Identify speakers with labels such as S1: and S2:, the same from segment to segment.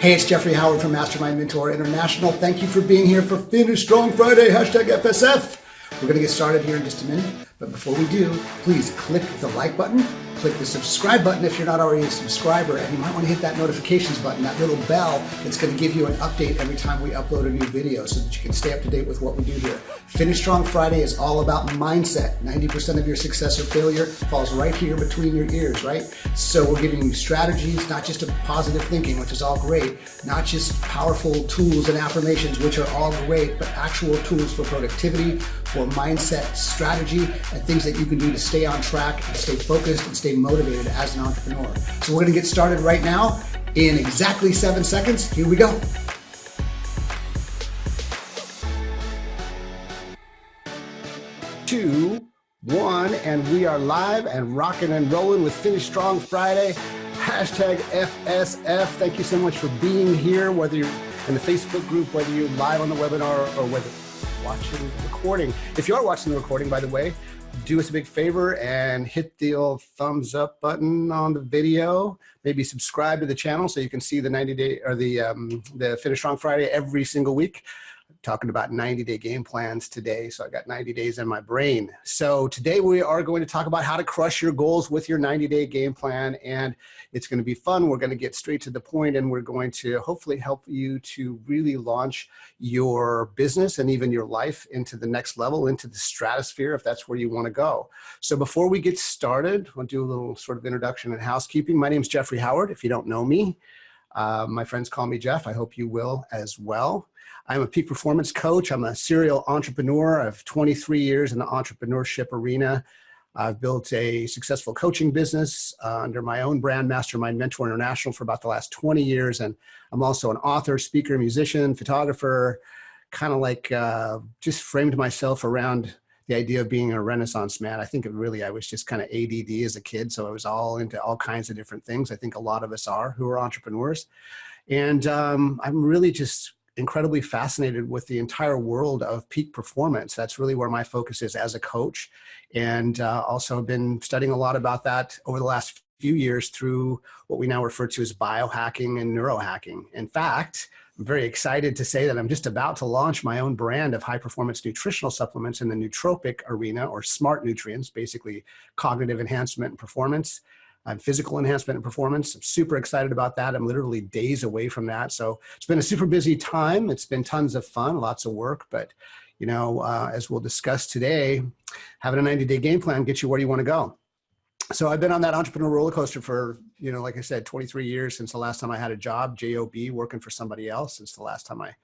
S1: Hey, it's Jeffrey Howard from MasterMind Mentor International. Thank you for being here for Finish Strong Friday, hashtag FSF. We're going to get started here in just a minute, but before we do, please click the like button, click the subscribe button if you're not already a subscriber, and you might want to hit that notifications button, that little bell that's going to give you an update every time we upload a new video so that you can stay up to date with what we do here. Finish Strong Friday is all about mindset. 90% of your success or failure falls right here between your ears, right? So we're giving you strategies, not just of positive thinking, which is all great, not just powerful tools and affirmations, which are all great, but actual tools for productivity, for mindset strategy, and things that you can do to stay on track and stay focused and stay motivated as an entrepreneur. So we're going to get started right now in exactly 7 seconds. Here we go. 2, 1, and we are live and rocking and rolling with Finish Strong Friday, hashtag FSF. Thank you so much for being here, whether you're in the Facebook group, whether you're live on the webinar, or whether you're watching the recording. If you are watching the recording, by the way, do us a big favor and hit the old thumbs up button on the video. Maybe subscribe to the channel so you can see the 90-day or the Finish Strong Friday every single week. Talking about 90-day game plans today. So I got 90 days in my brain. So today we are going to talk about how to crush your goals with your 90-day game plan. And it's going to be fun. We're going to get straight to the point, and we're going to hopefully help you to really launch your business and even your life into the next level, into the stratosphere, if that's where you want to go. So before we get started, we'll do a little sort of introduction and housekeeping. My name is Jeffrey Howard. If you don't know me, my friends call me Jeff. I hope you will as well. I'm a peak performance coach. I'm a serial entrepreneur. I have 23 years in the entrepreneurship arena. I've built a successful coaching business under my own brand, MasterMind Mentor International, for about the last 20 years. And I'm also an author, speaker, musician, photographer, kind of like just framed myself around the idea of being a Renaissance man. I think I was just kind of ADD as a kid. So I was all into all kinds of different things. I think a lot of us are who are entrepreneurs. And I'm really just incredibly fascinated with the entire world of peak performance. That's really where my focus is as a coach. And also have been studying a lot about that over the last few years through what we now refer to as biohacking and neurohacking. In fact, I'm very excited to say that I'm just about to launch my own brand of high performance nutritional supplements in the nootropic arena, or smart nutrients, basically cognitive enhancement and performance. Physical enhancement and performance. I'm super excited about that. I'm literally days away from that. So it's been a super busy time. It's been tons of fun, lots of work, but you know, as we'll discuss today, having a 90-day game plan gets you where you want to go. So I've been on that entrepreneur roller coaster for, like I said, 23 years since the last time I had a job, JOB, working for somebody else, since the last time I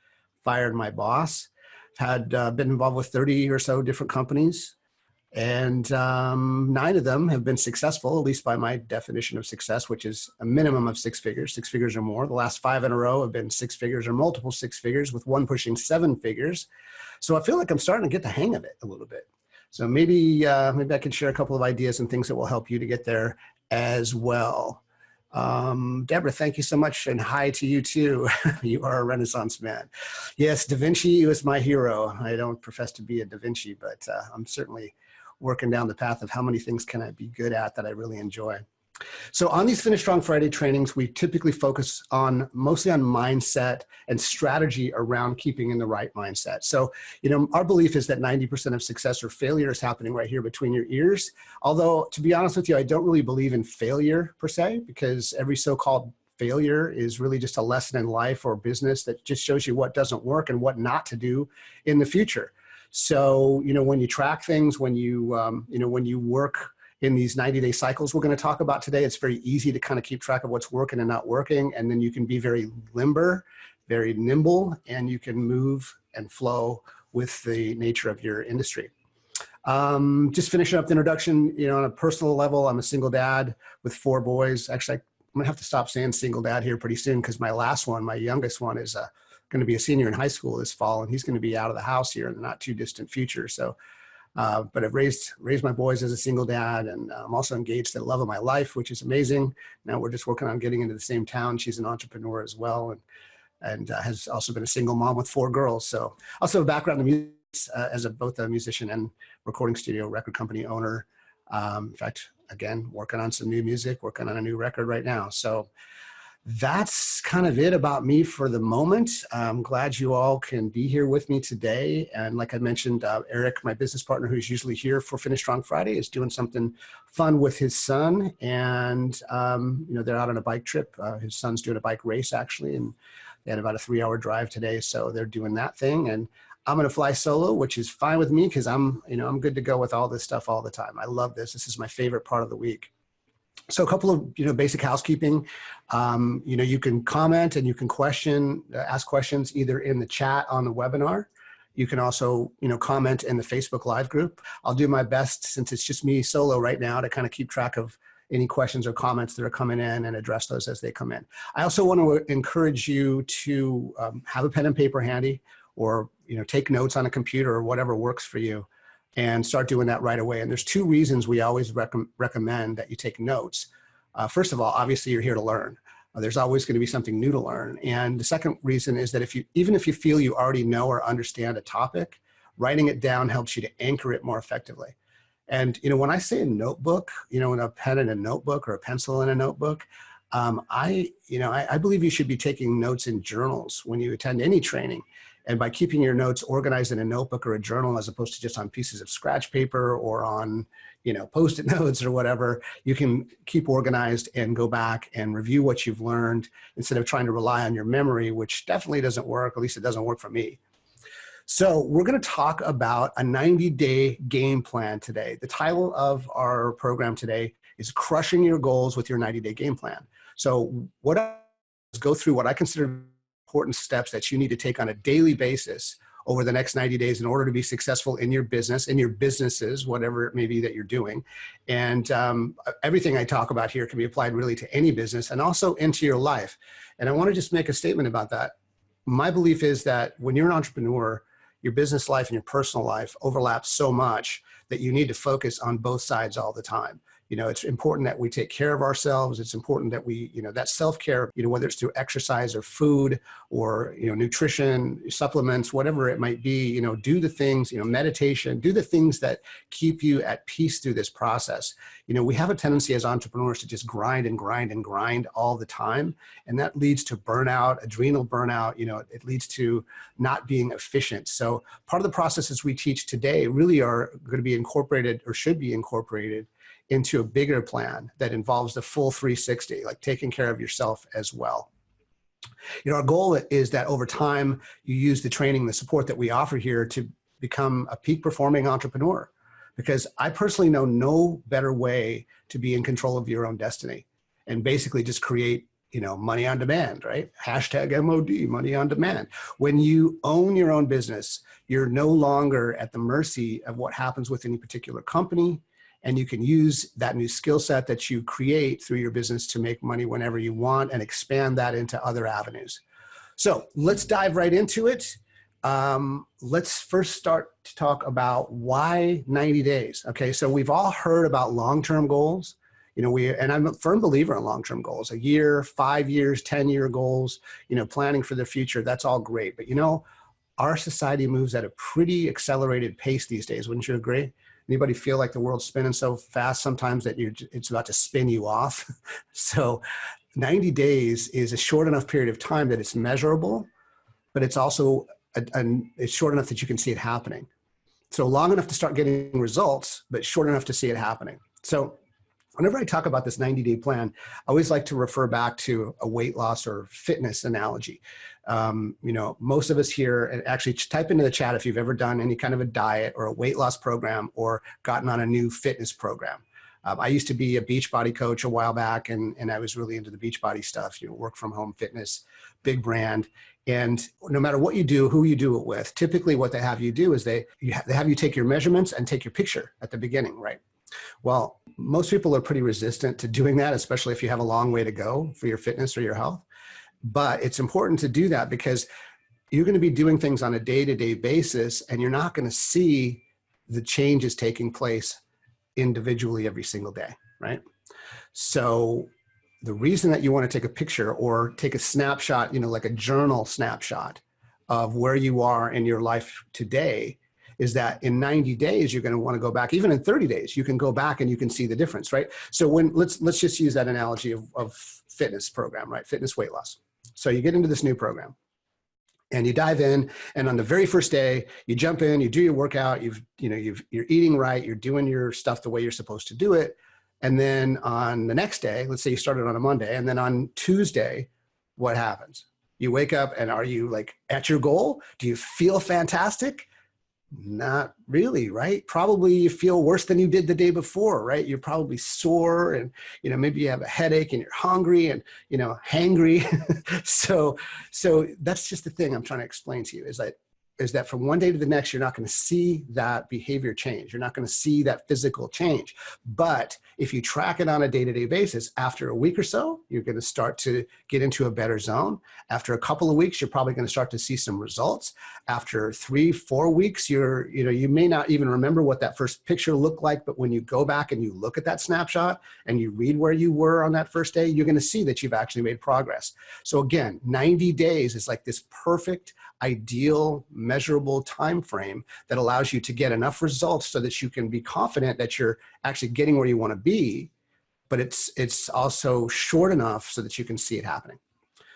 S1: fired my boss. I've had been involved with 30 or so different companies. And 9 of them have been successful, at least by my definition of success, which is a minimum of 6 figures or more. The last 5 in a row have been 6 figures or multiple 6 figures, with one pushing 7 figures. So I feel like I'm starting to get the hang of it a little bit. So maybe I can share a couple of ideas and things that will help you to get there as well. Deborah, thank you so much. And hi to you too. You are a Renaissance man. Yes, Da Vinci was my hero. I don't profess to be a Da Vinci, but I'm certainly working down the path of how many things can I be good at that I really enjoy. So on these Finish Strong Friday trainings, we typically focus mostly on mindset and strategy around keeping in the right mindset. So, our belief is that 90% of success or failure is happening right here between your ears. Although, to be honest with you, I don't really believe in failure per se, because every so-called failure is really just a lesson in life or business that just shows you what doesn't work and what not to do in the future. So, when you track things, when you work in these 90-day cycles we're going to talk about today, it's very easy to kind of keep track of what's working and not working. And then you can be very limber, very nimble, and you can move and flow with the nature of your industry. Just finishing up the introduction, on a personal level, I'm a single dad with 4 boys. Actually, I'm going to have to stop saying single dad here pretty soon, because my youngest one is going to be a senior in high school this fall, and he's going to be out of the house here in the not too distant future. So, but I've raised my boys as a single dad, and I'm also engaged to the love of my life, which is amazing. Now we're just working on getting into the same town. She's an entrepreneur as well, and has also been a single mom with 4 girls. So also have a background in music as both a musician and recording studio, record company owner. In fact, again, working on some new music, working on a new record right now. So that's kind of it about me for the moment. I'm glad you all can be here with me today. And like I mentioned, Eric, my business partner, who's usually here for Finish Strong Friday, is doing something fun with his son. And, they're out on a bike trip. His son's doing a bike race, actually, and they had about a 3-hour drive today. So they're doing that thing. And I'm going to fly solo, which is fine with me because I'm good to go with all this stuff all the time. I love this. This is my favorite part of the week. So a couple of, basic housekeeping. You can comment and you can ask questions either in the chat on the webinar. You can also, comment in the Facebook Live group. I'll do my best, since it's just me solo right now, to kind of keep track of any questions or comments that are coming in and address those as they come in. I also want to encourage you to have a pen and paper handy, or, take notes on a computer or whatever works for you, and start doing that right away. And there's 2 reasons we always recommend that you take notes. First of all, obviously you're here to learn. There's always going to be something new to learn. And the second reason is that even if you feel you already know or understand a topic, writing it down helps you to anchor it more effectively. And, when I say a notebook, in a pen in a notebook or a pencil in a notebook, I believe you should be taking notes in journals when you attend any training. And by keeping your notes organized in a notebook or a journal, as opposed to just on pieces of scratch paper or on, Post-it notes or whatever, you can keep organized and go back and review what you've learned instead of trying to rely on your memory, which definitely doesn't work. At least it doesn't work for me. So we're going to talk about a 90-day game plan today. The title of our program today is Crushing Your Goals with Your 90-Day Game Plan. So what I go through what I consider important steps that you need to take on a daily basis over the next 90 days in order to be successful in your business, in your businesses, whatever it may be that you're doing. And everything I talk about here can be applied really to any business and also into your life. And I want to just make a statement about that. My belief is that when you're an entrepreneur, your business life and your personal life overlap so much that you need to focus on both sides all the time. It's important that we take care of ourselves. It's important that we, that self-care, whether it's through exercise or food or, nutrition, supplements, whatever it might be, do the things, meditation, do the things that keep you at peace through this process. We have a tendency as entrepreneurs to just grind and grind and grind all the time. And that leads to burnout, adrenal burnout, it leads to not being efficient. So part of the processes we teach today really are going to be incorporated, or should be incorporated, into a bigger plan that involves the full 360, like taking care of yourself as well. Our goal is that over time, you use the training, the support that we offer here to become a peak performing entrepreneur. Because I personally know no better way to be in control of your own destiny and basically just create, money on demand, right? Hashtag MOD, money on demand. When you own your own business, you're no longer at the mercy of what happens with any particular company. And you can use that new skill set that you create through your business to make money whenever you want and expand that into other avenues. So let's dive right into it. Let's first start to talk about why 90 days. Okay, so we've all heard about long-term goals. And I'm a firm believer in long-term goals, a year, 5 years, 10-year goals, planning for the future. That's all great. But our society moves at a pretty accelerated pace these days. Wouldn't you agree? Anybody feel like the world's spinning so fast sometimes that it's about to spin you off? So 90 days is a short enough period of time that it's measurable, but it's also it's short enough that you can see it happening. So long enough to start getting results, but short enough to see it happening. So whenever I talk about this 90-day plan, I always like to refer back to a weight loss or fitness analogy. Most of us here, and actually type into the chat if you've ever done any kind of a diet or a weight loss program or gotten on a new fitness program. I used to be a Beachbody coach a while back, and I was really into the Beachbody stuff, work from home fitness, big brand. And no matter what you do, who you do it with, typically what they have you do is they have you take your measurements and take your picture at the beginning, right? Well, most people are pretty resistant to doing that, especially if you have a long way to go for your fitness or your health. But it's important to do that because you're going to be doing things on a day-to-day basis, and you're not going to see the changes taking place individually every single day, right? So the reason that you want to take a picture or take a snapshot, like a journal snapshot of where you are in your life today, is that in 90 days, you're going to want to go back. Even in 30 days, you can go back and you can see the difference, right? So let's just use that analogy of fitness program, right? Fitness weight loss. So you get into this new program and you dive in, and on the very first day, you jump in, you do your workout, you're eating right, you're doing your stuff the way you're supposed to do it. And then on the next day, let's say you started on a Monday, and then on Tuesday, what happens? You wake up and are you like at your goal? Do you feel fantastic? Not really, right? Probably you feel worse than you did the day before, right? You're probably sore, and maybe you have a headache and you're hungry and hangry. so that's just the thing I'm trying to explain to you is that from one day to the next, you're not going to see that behavior change. You're not going to see that physical change. But if you track it on a day-to-day basis, after a week or so, you're going to start to get into a better zone. After a couple of weeks, you're probably going to start to see some results. After 3-4 weeks, you may not even remember what that first picture looked like, but when you go back and you look at that snapshot and you read where you were on that first day, you're going to see that you've actually made progress. So again, 90 days is like this perfect, ideal, measurable time frame that allows you to get enough results so that you can be confident that you're actually getting where you want to be, but it's also short enough so that you can see it happening.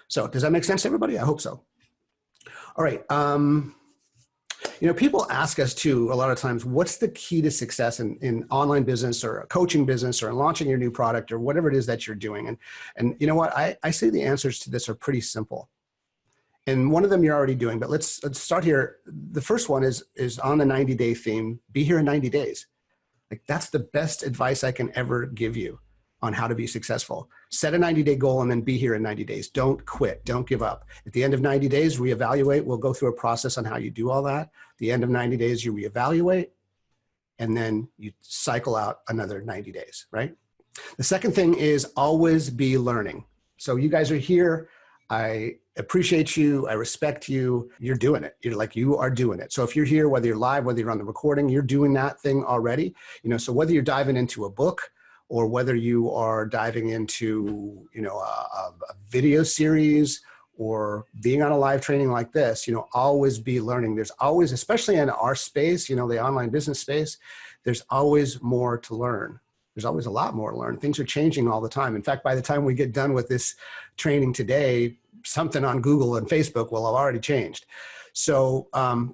S1: So does that make sense to everybody? I hope so. All right. People ask us too, a lot of times, what's the key to success in online business or a coaching business or in launching your new product or whatever it is that you're doing? And you know what? I say the answers to this are pretty simple. And one of them you're already doing, but let's start here. The first one is on the 90-day theme. Be here in 90 days. Like, that's the best advice I can ever give you on how to be successful. Set a 90-day goal and then be here in 90 days. Don't quit. Don't give up. At the end of 90 days, reevaluate. We'll go through a process on how you do all that. At the end of 90 days, you reevaluate, and then you cycle out another 90 days, right? The second thing is always be learning. So you guys are here. I appreciate you. I respect you. You're doing it. You are doing it. So if you're here, whether you're live, whether you're on the recording, you're doing that thing already. So whether you're diving into a book or whether you are diving into, a video series or being on a live training like this, always be learning. There's always, especially in our space, the online business space, there's always more to learn. There's always a lot more to learn. Things are changing all the time. In fact, by the time we get done with this training today, something on Google and Facebook will have already changed. So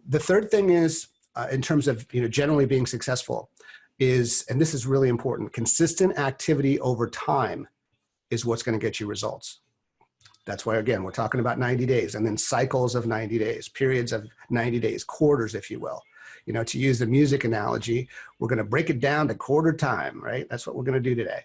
S1: the third thing is, in terms of generally being successful, is, and this is really important, consistent activity over time is what's going to get you results. That's why, again, we're talking about 90 days and then cycles of 90 days, periods of 90 days, quarters, if you will. To use the music analogy, we're going to break it down to quarter time, right? That's what we're going to do today.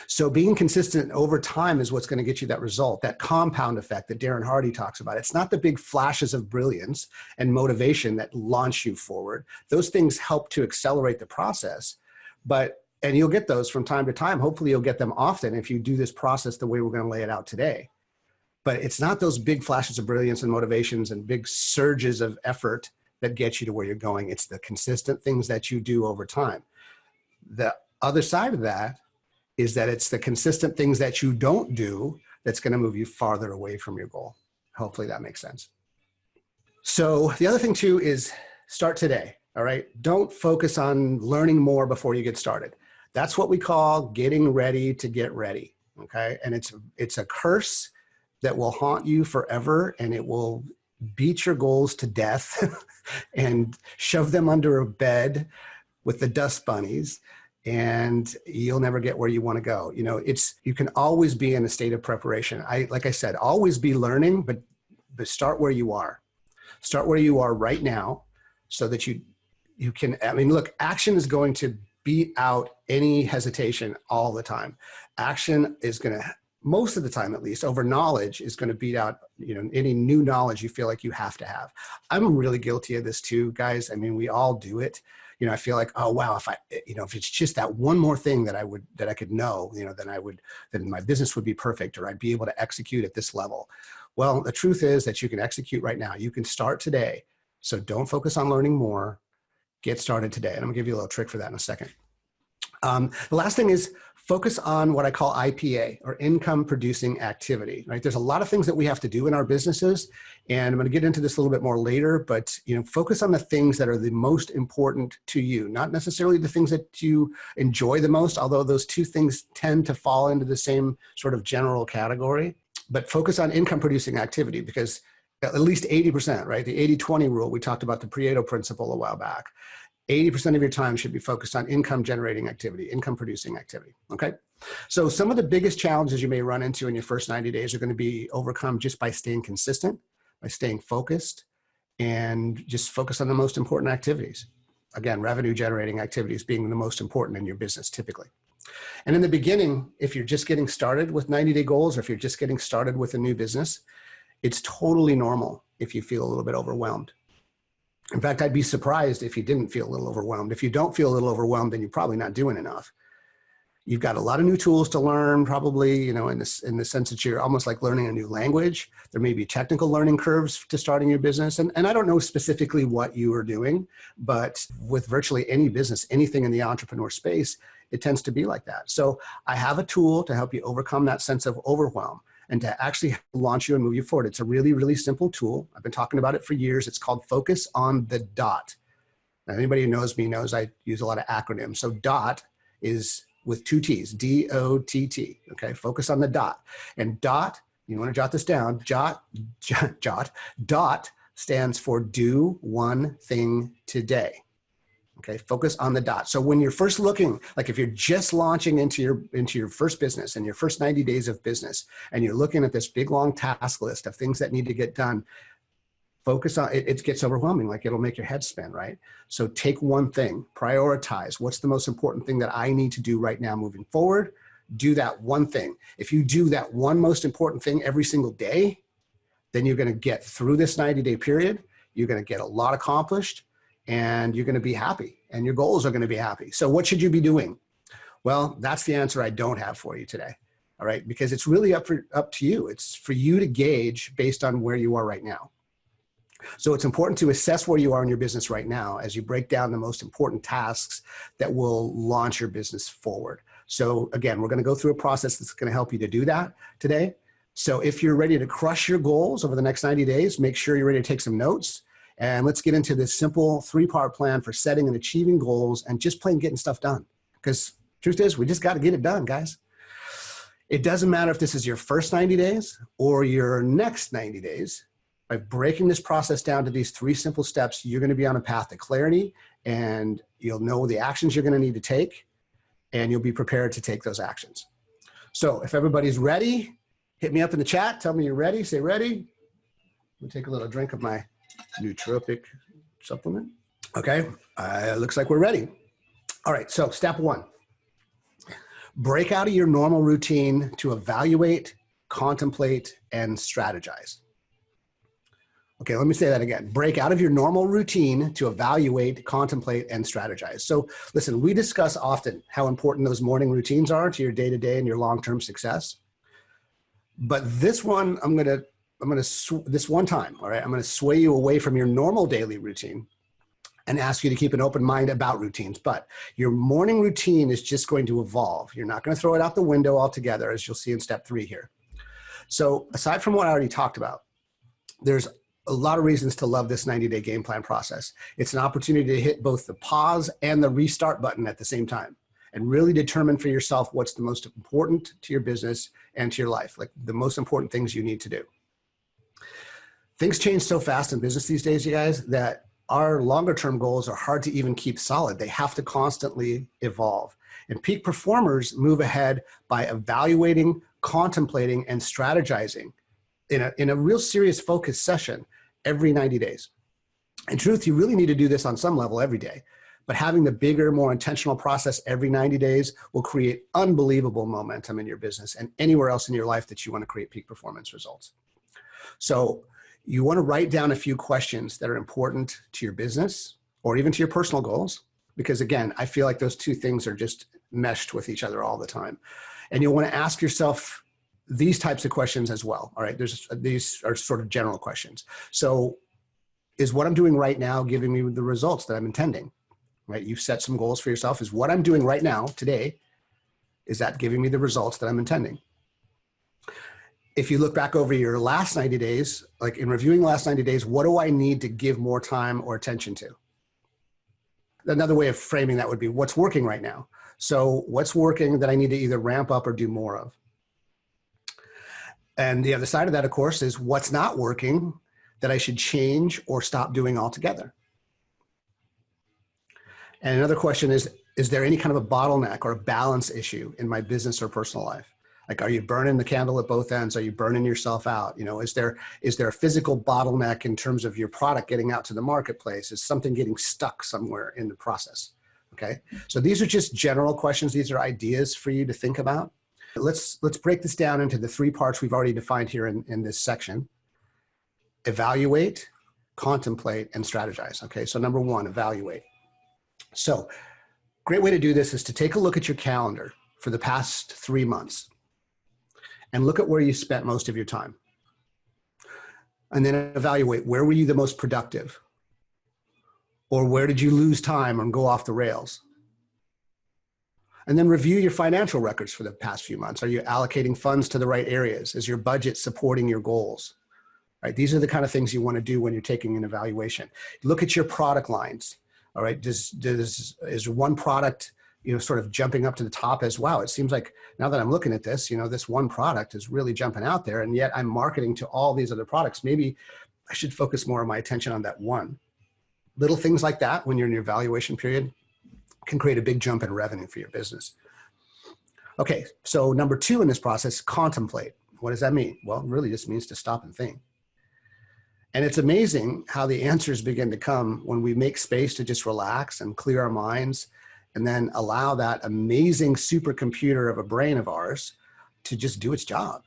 S1: So being consistent over time is what's going to get you that result, that compound effect that Darren Hardy talks about. It's not the big flashes of brilliance and motivation that launch you forward. Those things help to accelerate the process, and you'll get those from time to time. Hopefully you'll get them often if you do this process the way we're going to lay it out today. But it's not those big flashes of brilliance and motivations and big surges of effort that get you to where you're going. It's the consistent things that you do over time. The other side of that is that it's the consistent things that you don't do that's going to move you farther away from your goal. Hopefully that makes sense. So the other thing too is start today. All right. Don't focus on learning more before you get started. That's what we call getting ready to get ready. Okay. And it's a curse that will haunt you forever, and it will beat your goals to death and shove them under a bed with the dust bunnies, and you'll never get where you want to go. You can always be in a state of preparation. Like I said, always be learning, but start where you are. Start where you are right now so that you can, look, action is going to beat out any hesitation all the time. Action is going to, most of the time at least, over knowledge is going to beat out, any new knowledge you feel like you have to have. I'm really guilty of this too, guys. We all do it. I feel like, oh wow, if it's just that one more thing that I could know, then my business would be perfect, or I'd be able to execute at this level. Well, the truth is that you can execute right now. You can start today. So don't focus on learning more. Get started today. And I'm gonna give you a little trick for that in a second. The last thing is Focus on what I call IPA, or income producing activity, right? There's a lot of things that we have to do in our businesses, and I'm going to get into this a little bit more later, but focus on the things that are the most important to you, not necessarily the things that you enjoy the most, although those two things tend to fall into the same sort of general category. But focus on income producing activity, because at least 80%, right? The 80-20 rule, we talked about the Pareto principle a while back. 80% of your time should be focused on income generating activity, income producing activity, okay? So some of the biggest challenges you may run into in your first 90 days are going to be overcome just by staying consistent, by staying focused, and just focus on the most important activities. Again, revenue generating activities being the most important in your business typically. And in the beginning, if you're just getting started with 90-day goals, or if you're just getting started with a new business, it's totally normal if you feel a little bit overwhelmed. In fact, I'd be surprised if you didn't feel a little overwhelmed. If you don't feel a little overwhelmed, then you're probably not doing enough. You've got a lot of new tools to learn, probably, in the sense that you're almost like learning a new language. There may be technical learning curves to starting your business. And I don't know specifically what you are doing, but with virtually any business, anything in the entrepreneur space, it tends to be like that. So I have a tool to help you overcome that sense of overwhelm and to actually launch you and move you forward. It's a really, really simple tool. I've been talking about it for years. It's called Focus on the Dot. Now, anybody who knows me knows I use a lot of acronyms. So DOT is with two T's, D-O-T-T, okay? Focus on the dot. And DOT, you want to jot this down, DOT stands for do one thing today. Okay, focus on the dot. So when you're first looking, like if you're just launching into your first business and your first 90 days of business, and you're looking at this big long task list of things that need to get done, focus on it. It gets overwhelming, like it'll make your head spin, right? So take one thing, prioritize. What's the most important thing that I need to do right now moving forward? Do that one thing. If you do that one most important thing every single day, then you're going to get through this 90-day period. You're going to get a lot accomplished, and you're going to be happy, and your goals are going to be happy. So what should you be doing? Well, that's the answer I don't have for you today. All right, because it's really up to you. It's for you to gauge based on where you are right now. So it's important to assess where you are in your business right now as you break down the most important tasks that will launch your business forward. So again, we're going to go through a process that's going to help you to do that today. So if you're ready to crush your goals over the next 90 days, make sure you're ready to take some notes. And let's get into this simple 3-part plan for setting and achieving goals and just plain getting stuff done. Because truth is, we just got to get it done, guys. It doesn't matter if this is your first 90 days or your next 90 days. By breaking this process down to these 3 simple steps, you're going to be on a path to clarity, and you'll know the actions you're going to need to take, and you'll be prepared to take those actions. So if everybody's ready, hit me up in the chat. Tell me you're ready. Say ready. We'll take a little drink of my nootropic supplement. Okay, looks like we're ready. All right, so step 1. Break out of your normal routine to evaluate, contemplate, and strategize. Okay, let me say that again. Break out of your normal routine to evaluate, contemplate, and strategize. So listen, we discuss often how important those morning routines are to your day-to-day and your long-term success. But this one, this one time, all right, I'm going to sway you away from your normal daily routine and ask you to keep an open mind about routines. But your morning routine is just going to evolve. You're not going to throw it out the window altogether, as you'll see in step 3 here. So aside from what I already talked about, there's a lot of reasons to love this 90-day game plan process. It's an opportunity to hit both the pause and the restart button at the same time and really determine for yourself what's the most important to your business and to your life, like the most important things you need to do. Things change so fast in business these days, you guys, that our longer term goals are hard to even keep solid. They have to constantly evolve. And peak performers move ahead by evaluating, contemplating, and strategizing in a real serious focused session every 90 days. In truth, you really need to do this on some level every day, but having the bigger, more intentional process every 90 days will create unbelievable momentum in your business and anywhere else in your life that you want to create peak performance results. So you want to write down a few questions that are important to your business or even to your personal goals, because again, I feel like those two things are just meshed with each other all the time. And you'll want to ask yourself these types of questions as well. All right, these are sort of general questions. So is what I'm doing right now giving me the results that I'm intending? Right, you've set some goals for yourself. Is what I'm doing right now, today, Is that giving me the results that I'm intending? If you look back over your last 90 days, like in reviewing the last 90 days, what do I need to give more time or attention to? Another way of framing that would be what's working right now. So what's working that I need to either ramp up or do more of? And the other side of that, of course, is what's not working that I should change or stop doing altogether. And another question is there any kind of a bottleneck or a balance issue in my business or personal life? Like, are you burning the candle at both ends? Are you burning yourself out? You know, is there a physical bottleneck in terms of your product getting out to the marketplace? Is something getting stuck somewhere in the process? Okay. So these are just general questions. These are ideas for you to think about. Let's break this down into the three parts we've already defined here in this section. Evaluate, contemplate, and strategize. Okay. So number one, evaluate. So great way to do this is to take a look at your calendar for the past 3 months and look at where you spent most of your time. And then evaluate, where were you the most productive? Or where did you lose time and go off the rails? And then review your financial records for the past few months. Are you allocating funds to the right areas? Is your budget supporting your goals? Right? These are the kind of things you want to do when you're taking an evaluation. Look at your product lines. All right, is one product, you know, sort of jumping up to the top as, wow, it seems like now that I'm looking at this, you know, this one product is really jumping out there, and yet I'm marketing to all these other products. Maybe I should focus more of my attention on that one. Little things like that when you're in your evaluation period can create a big jump in revenue for your business. Okay, so number two in this process, contemplate. What does that mean? Well, it really just means to stop and think. And it's amazing how the answers begin to come when we make space to just relax and clear our minds, and then allow that amazing supercomputer of a brain of ours to just do its job.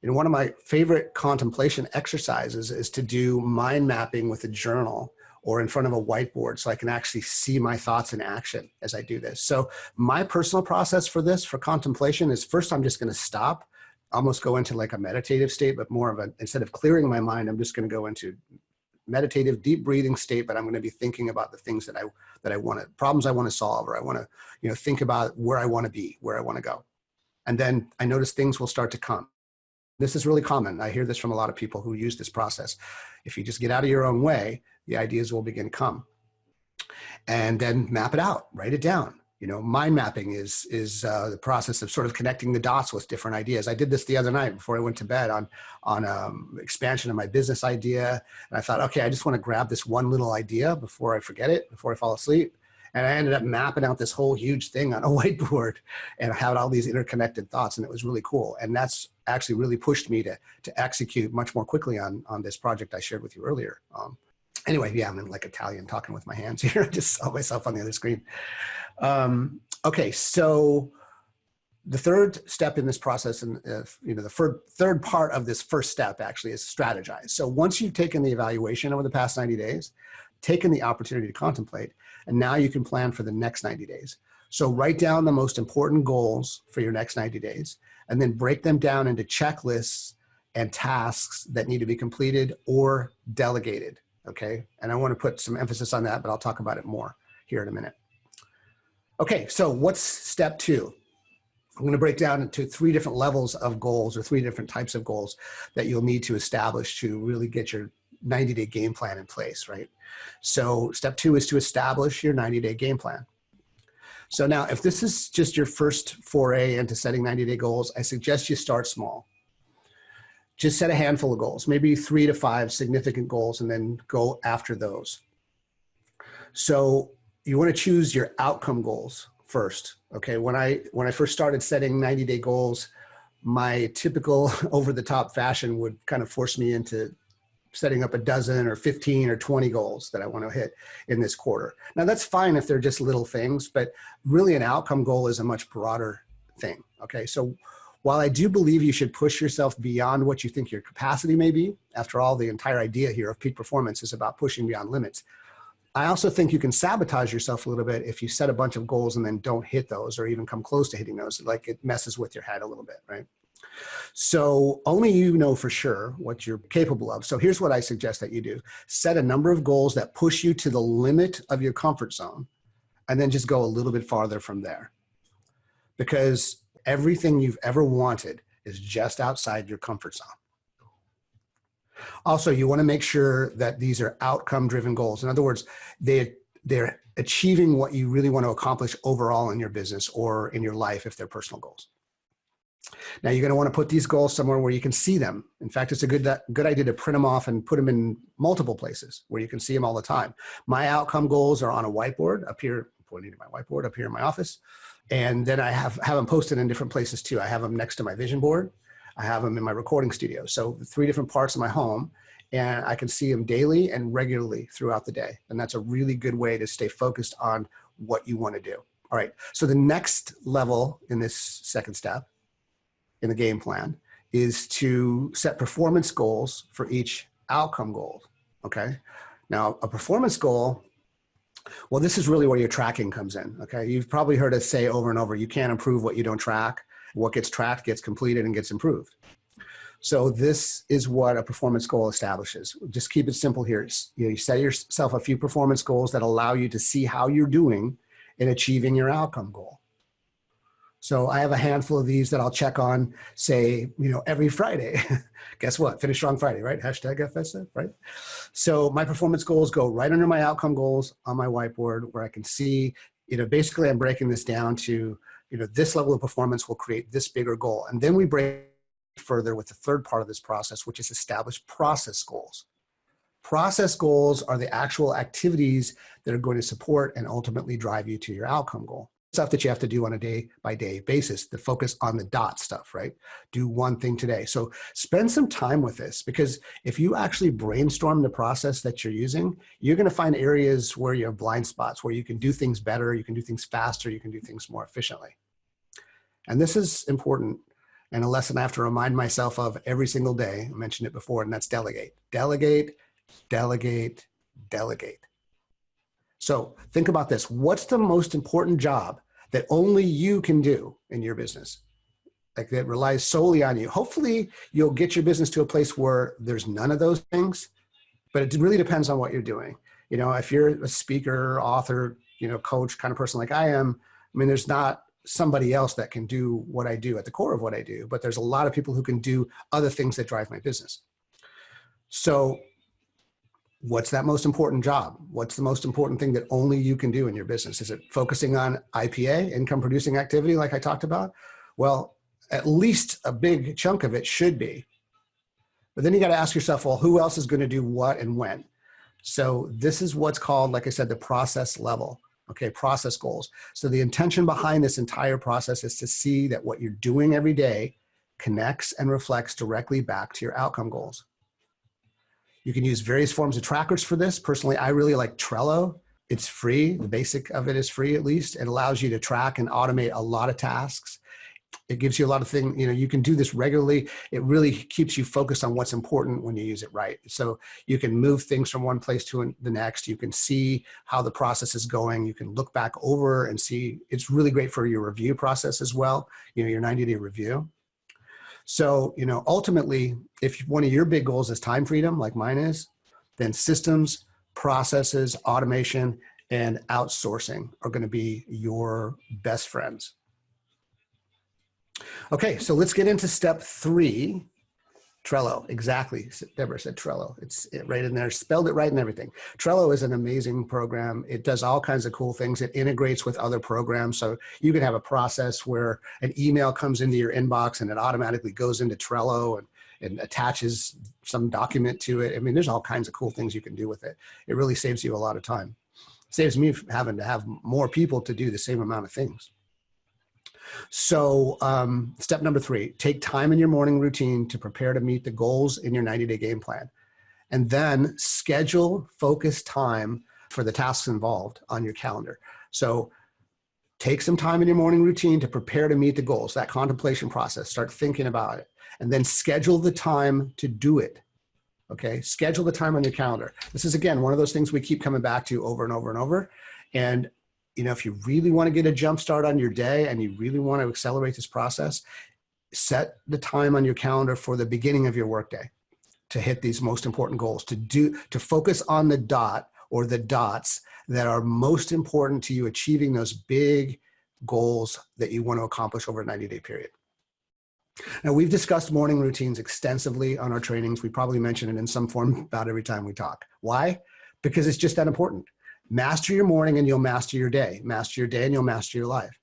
S1: You know, one of my favorite contemplation exercises is to do mind mapping with a journal or in front of a whiteboard, so I can actually see my thoughts in action as I do this. So my personal process for this, for contemplation, is first I'm just going to stop, almost go into like a meditative state, but more of a, instead of clearing my mind, I'm just going to go into meditative deep breathing state, but I'm going to be thinking about the things that I want to, problems I want to solve, or I want to, you know, think about where I want to be, where I want to go. And then I notice things will start to come. This is really common. I hear this from a lot of people who use this process. If you just get out of your own way, the ideas will begin to come. And then map it out, write it down. You know, mind mapping is the process of sort of connecting the dots with different ideas. I did this the other night before I went to bed on expansion of my business idea. And I thought, okay, I just want to grab this one little idea before I forget it, before I fall asleep. And I ended up mapping out this whole huge thing on a whiteboard, and I had all these interconnected thoughts, and it was really cool. And that's actually really pushed me to execute much more quickly on this project I shared with you earlier. Anyway, yeah, I'm in like Italian talking with my hands here. I just saw myself on the other screen. Okay, so the third step in this process, and you know, the third part of this first step actually is strategize. So once you've taken the evaluation over the past 90 days, taken the opportunity to contemplate, and now you can plan for the next 90 days. So write down the most important goals for your next 90 days, and then break them down into checklists and tasks that need to be completed or delegated. Okay, and I want to put some emphasis on that, but I'll talk about it more here in a minute. Okay, so what's step two? I'm going to break down into 3 different levels of goals, or 3 different types of goals that you'll need to establish to really get your 90-day game plan in place, right? So step 2 is to establish your 90-day game plan. So now, if this is just your first foray into setting 90-day goals, I suggest you start small. Just set a handful of goals, maybe 3 to 5 significant goals, and then go after those. So you want to choose your outcome goals first. Okay, when I first started setting 90-day goals, my typical over-the-top fashion would kind of force me into setting up a dozen or 15 or 20 goals that I want to hit in this quarter. Now that's fine if they're just little things, but really an outcome goal is a much broader thing. Okay, so while I do believe you should push yourself beyond what you think your capacity may be, after all, the entire idea here of peak performance is about pushing beyond limits, I also think you can sabotage yourself a little bit if you set a bunch of goals and then don't hit those or even come close to hitting those. Like, it messes with your head a little bit, right? So only you know for sure what you're capable of. So here's what I suggest that you do. Set a number of goals that push you to the limit of your comfort zone, and then just go a little bit farther from there. because everything you've ever wanted is just outside your comfort zone. Also, you want to make sure that these are outcome-driven goals. In other words, they're achieving what you really want to accomplish overall in your business or in your life if they're personal goals. Now, you're going to want to put these goals somewhere where you can see them. In fact, it's a good idea to print them off and put them in multiple places where you can see them all the time. My outcome goals are on a whiteboard up here, pointing to my whiteboard up here in my office. And then I have them posted in different places too. I have them next to my vision board. I have them in my recording studio. So 3 different parts of my home, and I can see them daily and regularly throughout the day. And that's a really good way to stay focused on what you want to do. All right. So the next level in this second step in the game plan is to set performance goals for each outcome goal. Okay. Now, a performance goal, well, this is really where your tracking comes in. Okay. You've probably heard us say over and over, you can't improve what you don't track. What gets tracked gets completed and gets improved. So this is what a performance goal establishes. Just keep it simple here. You set yourself a few performance goals that allow you to see how you're doing in achieving your outcome goal. So I have a handful of these that I'll check on, say, every Friday. Guess what? Finish Strong Friday, right? Hashtag FSF, right? So my performance goals go right under my outcome goals on my whiteboard where I can see, basically I'm breaking this down to, this level of performance will create this bigger goal. And then we break further with the third part of this process, which is establish process goals. Process goals are the actual activities that are going to support and ultimately drive you to your outcome goal. Stuff that you have to do on a day-by-day basis to focus on the dot stuff, right? Do one thing today. So spend some time with this, because if you actually brainstorm the process that you're using, you're going to find areas where you have blind spots, where you can do things better, you can do things faster, you can do things more efficiently. And this is important, and a lesson I have to remind myself of every single day. I mentioned it before, and that's delegate. Delegate, delegate, delegate. So think about this. What's the most important job that only you can do in your business? Like that relies solely on you. Hopefully you'll get your business to a place where there's none of those things, but it really depends on what you're doing. If you're a speaker, author, coach kind of person like I am, there's not somebody else that can do what I do at the core of what I do, but there's a lot of people who can do other things that drive my business. So what's that most important job? What's the most important thing that only you can do in your business? Is it focusing on IPA, income producing activity, like I talked about? Well, at least a big chunk of it should be. But then you got to ask yourself, well, who else is going to do what and when? So this is what's called, like I said, the process level. Okay, process goals. So the intention behind this entire process is to see that what you're doing every day connects and reflects directly back to your outcome goals. You can use various forms of trackers for this. Personally, I really like Trello. It's free. The basic of it is free, at least. It allows you to track and automate a lot of tasks. It gives you a lot of things, you can do this regularly. It really keeps you focused on what's important when you use it right. So you can move things from one place to the next. You can see how the process is going. You can look back over and see. It's really great for your review process as well, your 90-day review. So, ultimately, if one of your big goals is time freedom, like mine is, then systems, processes, automation, and outsourcing are going to be your best friends. Okay, so let's get into step 3, Trello. Exactly. Deborah said Trello. It's right in there, spelled it right and everything. Trello is an amazing program. It does all kinds of cool things. It integrates with other programs. So you can have a process where an email comes into your inbox and it automatically goes into Trello and attaches some document to it. There's all kinds of cool things you can do with it. It really saves you a lot of time. It saves me from having to have more people to do the same amount of things. So step number 3, take time in your morning routine to prepare to meet the goals in your 90-day game plan. And then schedule focused time for the tasks involved on your calendar. So take some time in your morning routine to prepare to meet the goals, that contemplation process. Start thinking about it. And then schedule the time to do it. Okay, schedule the time on your calendar. This is, again, one of those things we keep coming back to over and over and over. And if you really want to get a jump start on your day and you really want to accelerate this process, set the time on your calendar for the beginning of your workday to hit these most important goals, to focus on the dot or the dots that are most important to you achieving those big goals that you want to accomplish over a 90-day period. Now, we've discussed morning routines extensively on our trainings. We probably mention it in some form about every time we talk. Why? Because it's just that important. Master your morning and you'll master your day. Master your day and you'll master your life.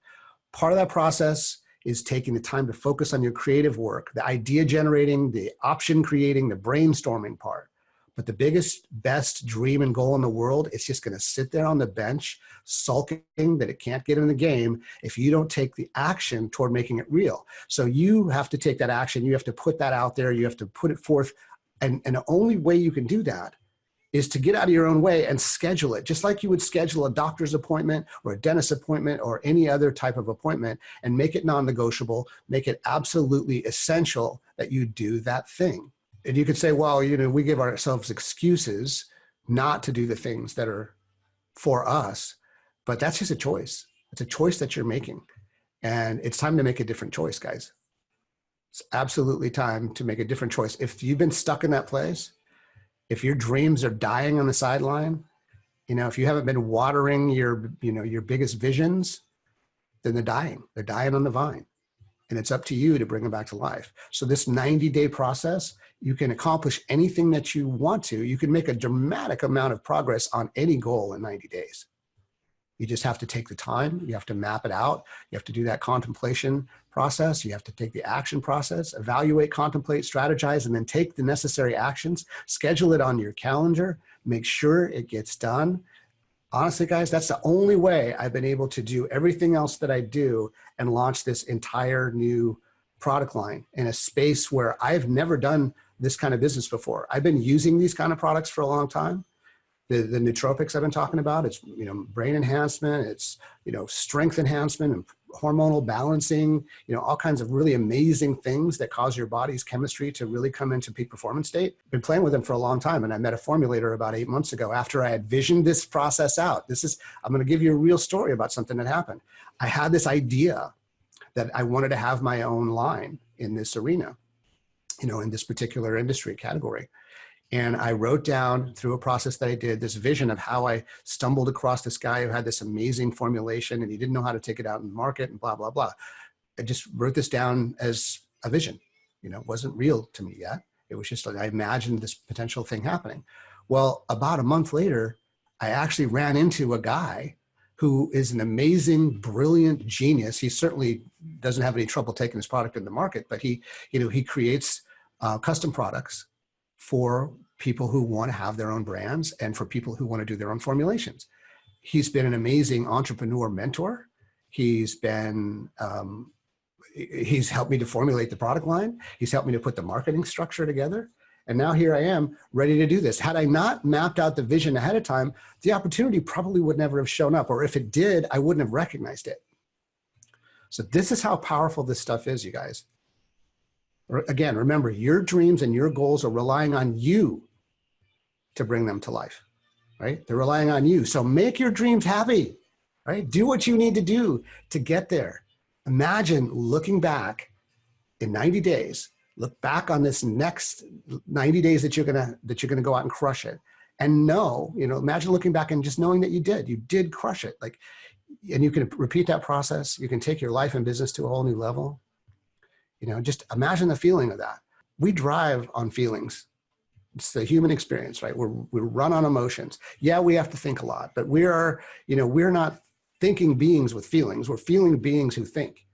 S1: Part of that process is taking the time to focus on your creative work, the idea generating, the option creating, the brainstorming part. But the biggest, best dream and goal in the world is just going to sit there on the bench, sulking that it can't get in the game if you don't take the action toward making it real. So you have to take that action. You have to put that out there. You have to put it forth. And the only way you can do that is to get out of your own way and schedule it, just like you would schedule a doctor's appointment or a dentist appointment or any other type of appointment, and make it non-negotiable, make it absolutely essential that you do that thing. And you could say, well, we give ourselves excuses not to do the things that are for us, but that's just a choice. It's a choice that you're making. And it's time to make a different choice, guys. It's absolutely time to make a different choice. If you've been stuck in that place, if your dreams are dying on the sideline, if you haven't been watering your biggest visions, then they're dying. They're dying on the vine. And it's up to you to bring them back to life. So this 90-day process, you can accomplish anything that you want to. You can make a dramatic amount of progress on any goal in 90 days. You just have to take the time. You have to map it out. You have to do that contemplation process. You have to take the action process, evaluate, contemplate, strategize, and then take the necessary actions. Schedule it on your calendar. Make sure it gets done. Honestly, guys, that's the only way I've been able to do everything else that I do and launch this entire new product line in a space where I've never done this kind of business before. I've been using these kind of products for a long time. The nootropics I've been talking about, it's brain enhancement, it's strength enhancement and hormonal balancing, all kinds of really amazing things that cause your body's chemistry to really come into peak performance state. Been playing with them for a long time, and I met a formulator about 8 months ago after I had visioned this process out. I'm going to give you a real story about something that happened. I had this idea that I wanted to have my own line in this arena, in this particular industry category. And I wrote down through a process that I did this vision of how I stumbled across this guy who had this amazing formulation and he didn't know how to take it out in the market and blah, blah, blah. I just wrote this down as a vision. It wasn't real to me yet. It was just like I imagined this potential thing happening. Well, about a month later, I actually ran into a guy who is an amazing, brilliant genius. He certainly doesn't have any trouble taking his product in the market, but he creates custom products for people who want to have their own brands and for people who want to do their own formulations. He's been an amazing entrepreneur mentor. He's helped me to formulate the product line. He's helped me to put the marketing structure together. And now here I am ready to do this. Had I not mapped out the vision ahead of time, the opportunity probably would never have shown up. Or if it did, I wouldn't have recognized it. So this is how powerful this stuff is, you guys. Again, remember, your dreams and your goals are relying on you to bring them to life, right? They're relying on you. So make your dreams happy, right? Do what you need to do to get there. Imagine looking back in 90 days, look back on this next 90 days that you're gonna go out and crush it. And imagine looking back and just knowing that you did crush it. And you can repeat that process. You can take your life and business to a whole new level. Just imagine the feeling of that. We drive on feelings. It's the human experience, right? We run on emotions. Yeah, we have to think a lot, but we're not thinking beings with feelings. We're feeling beings who think.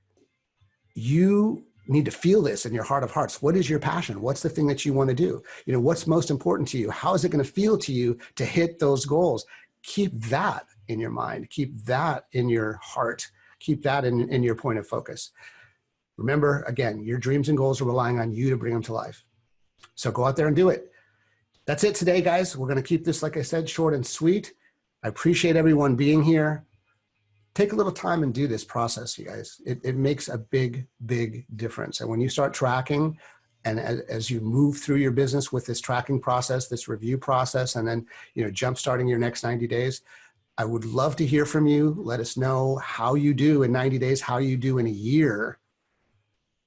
S1: You need to feel this in your heart of hearts. What is your passion? What's the thing that you want to do? What's most important to you? How is it going to feel to you to hit those goals? Keep that in your mind. Keep that in your heart. Keep that in your point of focus. Remember, again, your dreams and goals are relying on you to bring them to life. So go out there and do it. That's it today, guys. We're going to keep this, like I said, short and sweet. I appreciate everyone being here. Take a little time and do this process, you guys. It makes a big, big difference. And when you start tracking, and as you move through your business with this tracking process, this review process, and then jump-starting your next 90 days, I would love to hear from you. Let us know how you do in 90 days, how you do in a year.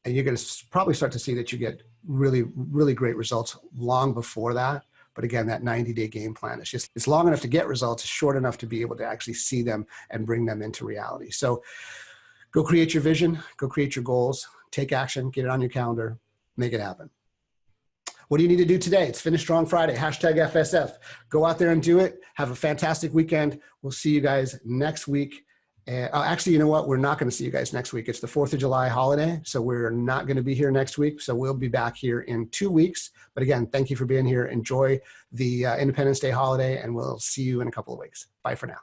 S1: And you're going to probably start to see that you get really, really great results long before that. But again, that 90-day game plan is it's long enough to get results, it's short enough to be able to actually see them and bring them into reality. So Go create your vision, go create your goals, take action, get it on your calendar, make it happen. What do you need to do today? It's Finish Strong Friday, hashtag FSF. Go out there and do it. Have a fantastic weekend. We'll see you guys next week. Actually, you know what? We're not going to see you guys next week. It's the 4th of July holiday, so we're not going to be here next week. So we'll be back here in 2 weeks. But again, thank you for being here. Enjoy the Independence Day holiday, and we'll see you in a couple of weeks. Bye for now.